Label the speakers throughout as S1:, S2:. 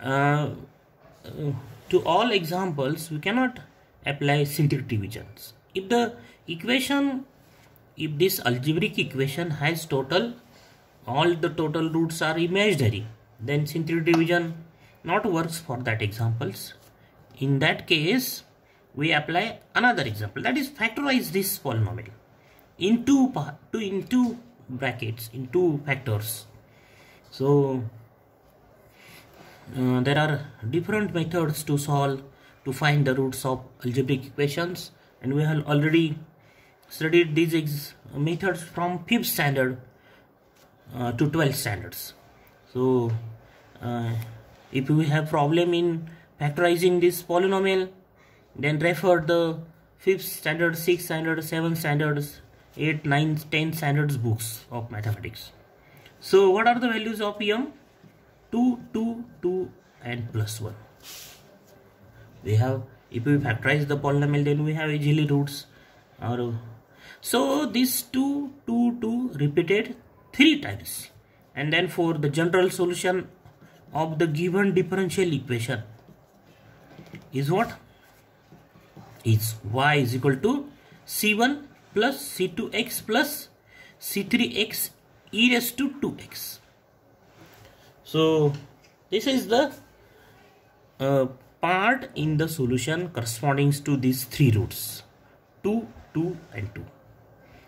S1: uh, to all examples we cannot apply synthetic divisions. If this algebraic equation has all the total roots are imaginary, then synthetic division not works for that examples. In that case we apply another example, that is factorize this polynomial in two brackets, in two factors. So there are different methods to find the roots of algebraic equations, and we have already studied these methods from 5th standard to 12th standards. So if we have problem in factorizing this polynomial, then refer the 5th standard, 6th standard, 7th standards, 8th, 9th, 10th standards books of mathematics. So what are the values of m? 2, 2, 2 and plus 1. We have, if we factorize the polynomial, then we have easily roots. So this 2, 2, 2 repeated 3 times, and then for the general solution of the given differential equation is what? Is y is equal to c1 plus c2x plus c3x e raised to 2x. So this is the part in the solution corresponding to these 3 roots, 2, 2 and 2.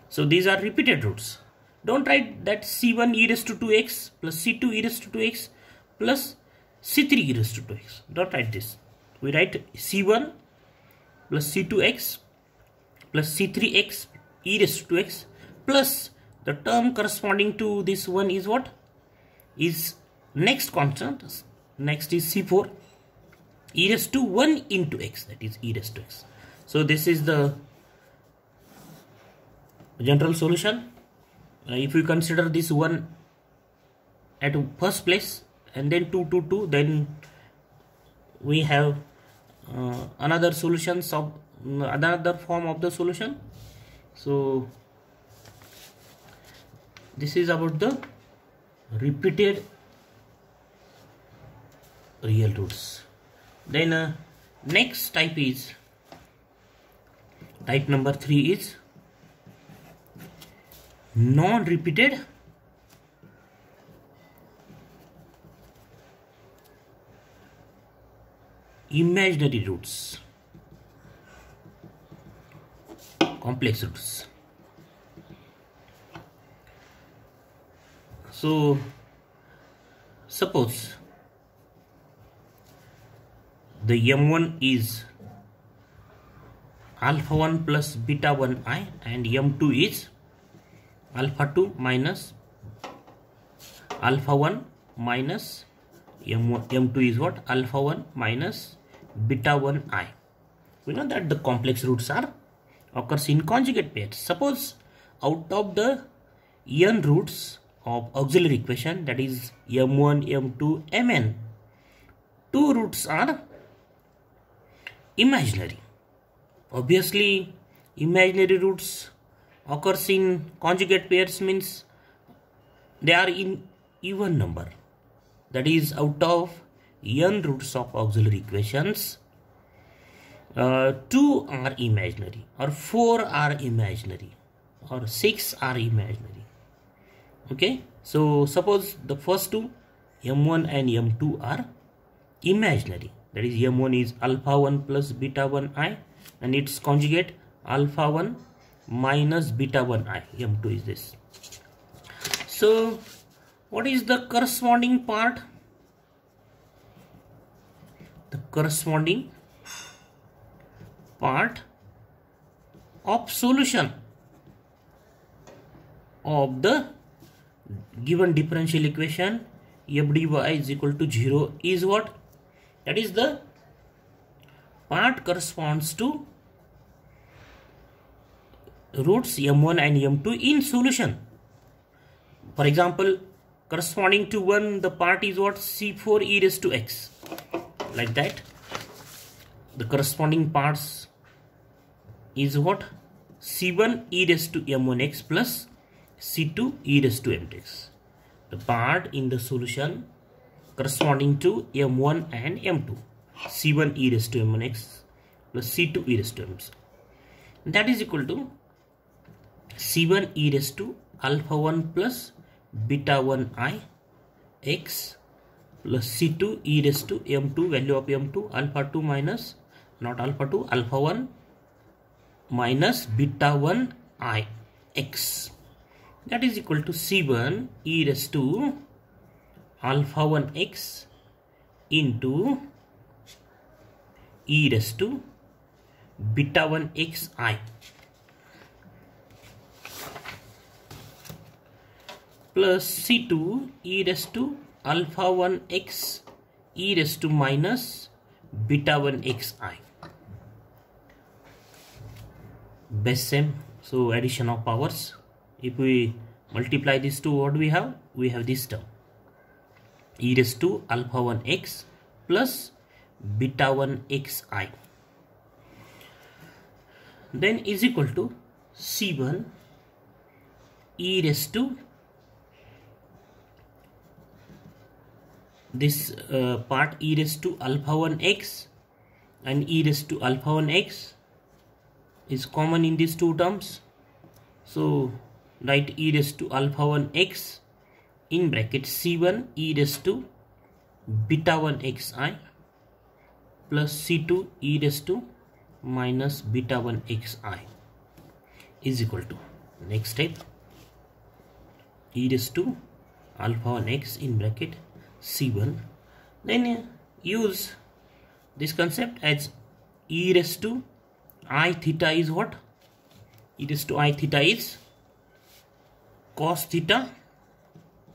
S1: So these are repeated roots. Don't write that c1 e raised to 2x plus c2 e raised to 2x plus c3 e raised to 2x. Don't write this. We write c1 plus c2x plus c3x e raised to 2x plus the term corresponding to this one is what? Is next constant. Next is c4 e raised to 1 into x, that is e raised to x. So this is the general solution. If we consider this one at first place and then 2, 2, 2, then we have another solutions of another form of the solution. So this is about the repeated real roots. Then next type is type number 3 is non-repeated imaginary roots, complex roots. So suppose the m1 is alpha 1 plus beta 1 I and m2 is alpha 2 minus alpha 1 minus m2 is what? Alpha 1 minus beta 1 I. We know that the complex roots occurs in conjugate pairs. Suppose out of the n roots of auxiliary equation, that is m1, m2, mn, 2 roots are imaginary. Obviously imaginary roots occurs in conjugate pairs means they are in even number. That is, out of n roots of auxiliary equations, 2 are imaginary, or 4 are imaginary, or 6 are imaginary. Okay, so suppose the first two, m1 and m2, are imaginary. That is, m1 is alpha 1 plus beta 1 I and its conjugate alpha 1 minus beta 1 I. m2 is this. So what is the corresponding part? The corresponding part of solution of the given differential equation f dy is equal to 0 is what? That is, the part corresponds to roots m1 and m2 in solution. For example, corresponding to 1, the part is what? c4 e raised to x. Like that, the corresponding parts is what? c1 e raised to m1x plus c2 e raised to mx. The part in the solution corresponding to m1 and m2. c1 e raised to m1x plus c2 e raised to m. That is equal to c1 e raised to alpha 1 plus beta 1 I x plus c2 e raised to m2, value of m2 alpha 2 minus, not alpha 2, alpha 1 minus beta 1 I x. That is equal to c1 e raised to alpha 1 x into e raised to beta 1 x I plus c2 e raised to alpha 1 x e raised to minus beta 1 x I. Best same, so addition of powers. If we multiply these two, what we have? We have this term e raised to alpha 1 x plus beta 1 x I, then is equal to c1 e raised to this part e raised to alpha 1 x and e raised to alpha 1 x is common in these two terms. So write e raised to alpha 1 x in bracket c1 e raised to beta 1 x I plus c2 e raised to minus beta 1 x I is equal to, next step, e raised to alpha 1 x in bracket c1, then use this concept as e raised to I theta is what? E raised to I theta is cos theta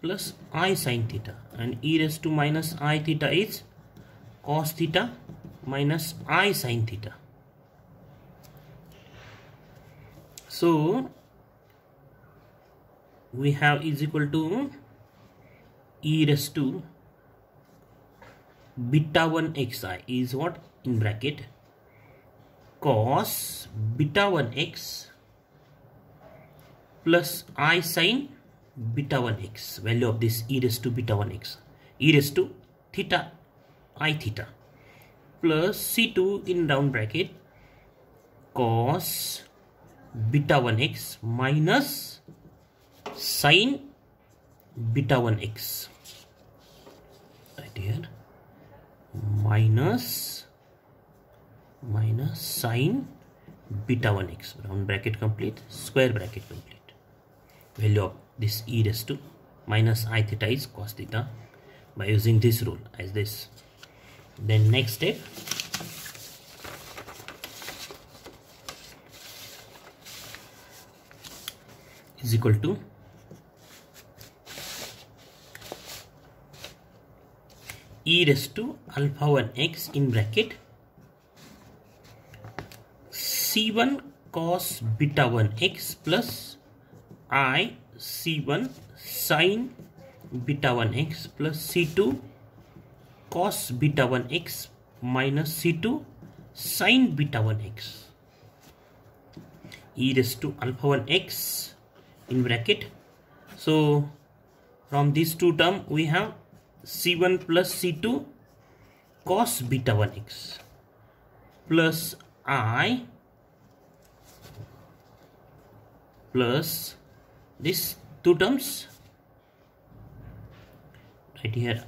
S1: plus I sin theta, and e raised to minus I theta is cos theta minus I sin theta. So we have is equal to e raised to beta 1 xi is what? In bracket cos beta 1 x plus I sin beta 1 x, value of this e raised to beta 1 x, e raised to theta I theta plus c2 in round bracket cos beta 1 x minus sin beta 1 x, right here, minus sin beta 1 x, round bracket complete, square bracket complete, value of this e raised to minus I theta is cos theta by using this rule as this. Then next step, is equal to e raised to alpha 1 x in bracket c1 cos beta 1 x plus I c1 sin beta 1 x plus c2 cos beta 1 x minus c2 sin beta 1 x, e raised to alpha 1 x in bracket. So from these two terms we have c1 plus c2 cos beta 1 x plus I plus these two terms right here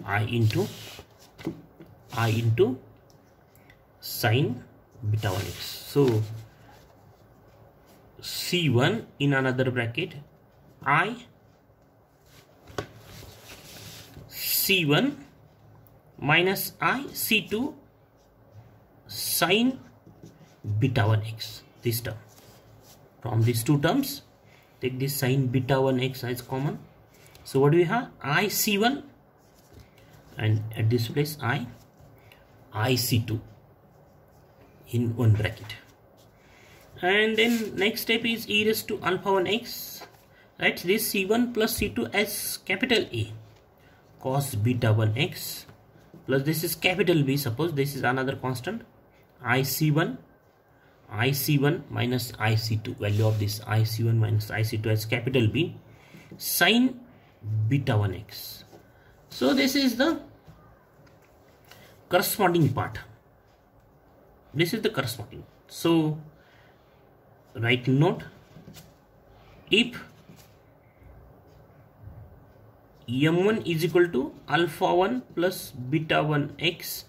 S1: I into sin beta 1 x. So c1 in another bracket I c1 minus I c2 sin beta 1 x, this term. From these two terms take this sin beta 1 x as common. So what do we have? I c1 and at this place I c2 in one bracket. And then next step is e raised to alpha 1 x, right? This c1 plus c2 as capital A cos beta 1 x plus this is capital B, suppose this is another constant, I c1 IC1 minus IC2, value of this IC1 minus IC2 as capital B, sine beta 1x. So this is the corresponding part. This is the corresponding. So write note, if m1 is equal to alpha 1 plus beta 1 x,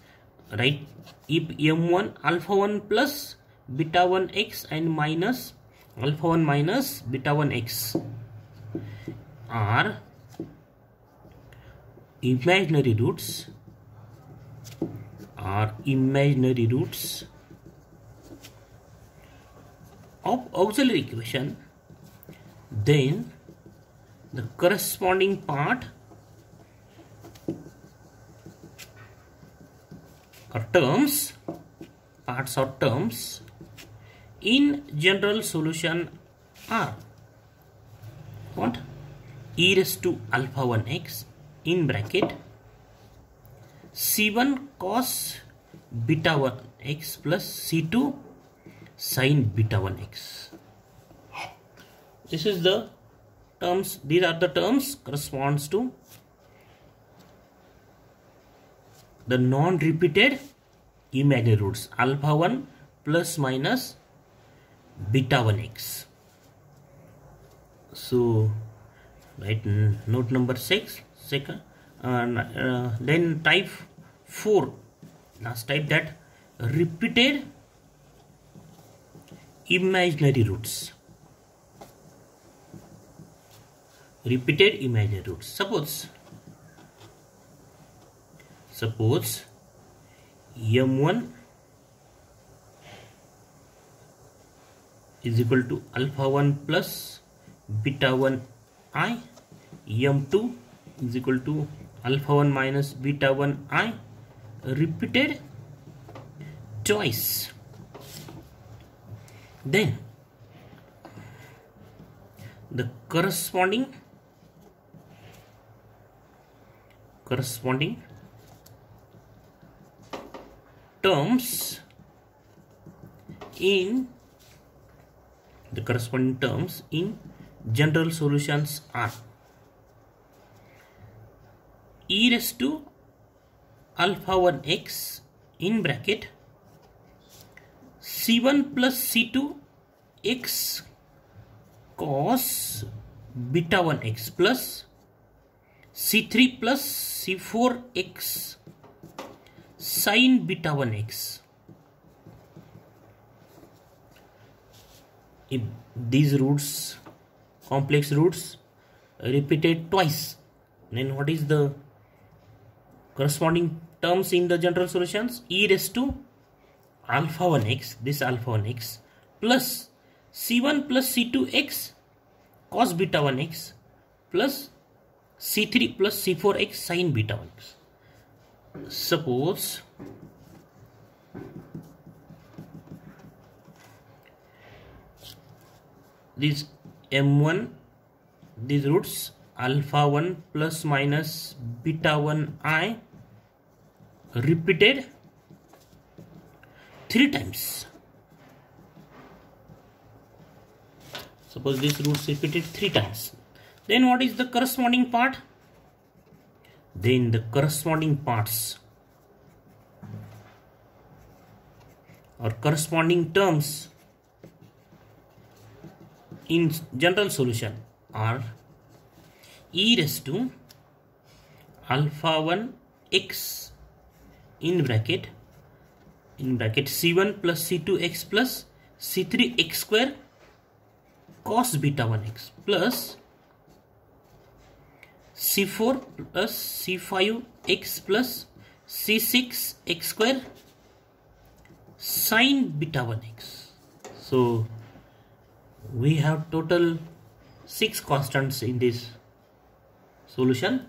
S1: right? If m1 alpha 1 plus beta 1 x and minus alpha 1 minus beta 1 x are imaginary roots, of auxiliary equation, then the corresponding parts or terms in general solution are what? E raised to alpha 1x in bracket c1 cos beta 1x plus c2 sin beta 1x. This is the terms. These are the terms corresponds to the non-repeated imaginary roots alpha 1 plus minus beta 1x. So write note number 6, second, then type 4, last type that repeated imaginary roots. Repeated imaginary roots. Suppose m1 is equal to alpha 1 plus beta 1 I, m2 is equal to alpha 1 minus beta 1 I, repeated twice. Then the corresponding terms in general solutions are e raised to alpha 1x in bracket c1 plus c2 x cos beta 1x plus c3 plus c4 x sin beta 1x. If these roots, complex roots, repeated twice, then what is the corresponding terms in the general solutions? E raised to alpha 1x, this alpha 1x, plus c1 plus c2 x cos beta 1x plus c3 plus c4 x sin beta 1x. Suppose this m1, these roots alpha 1 plus minus beta 1 I repeated 3 times. Suppose this roots repeated 3 times. Then what is the corresponding part? Then the corresponding parts or corresponding terms in general solution are e raised to alpha 1 x in bracket c1 plus c2 x plus c3 x square cos beta 1 x plus c4 plus c5 x plus c6 x square sin beta 1 x. So we have total 6 constants in this solution.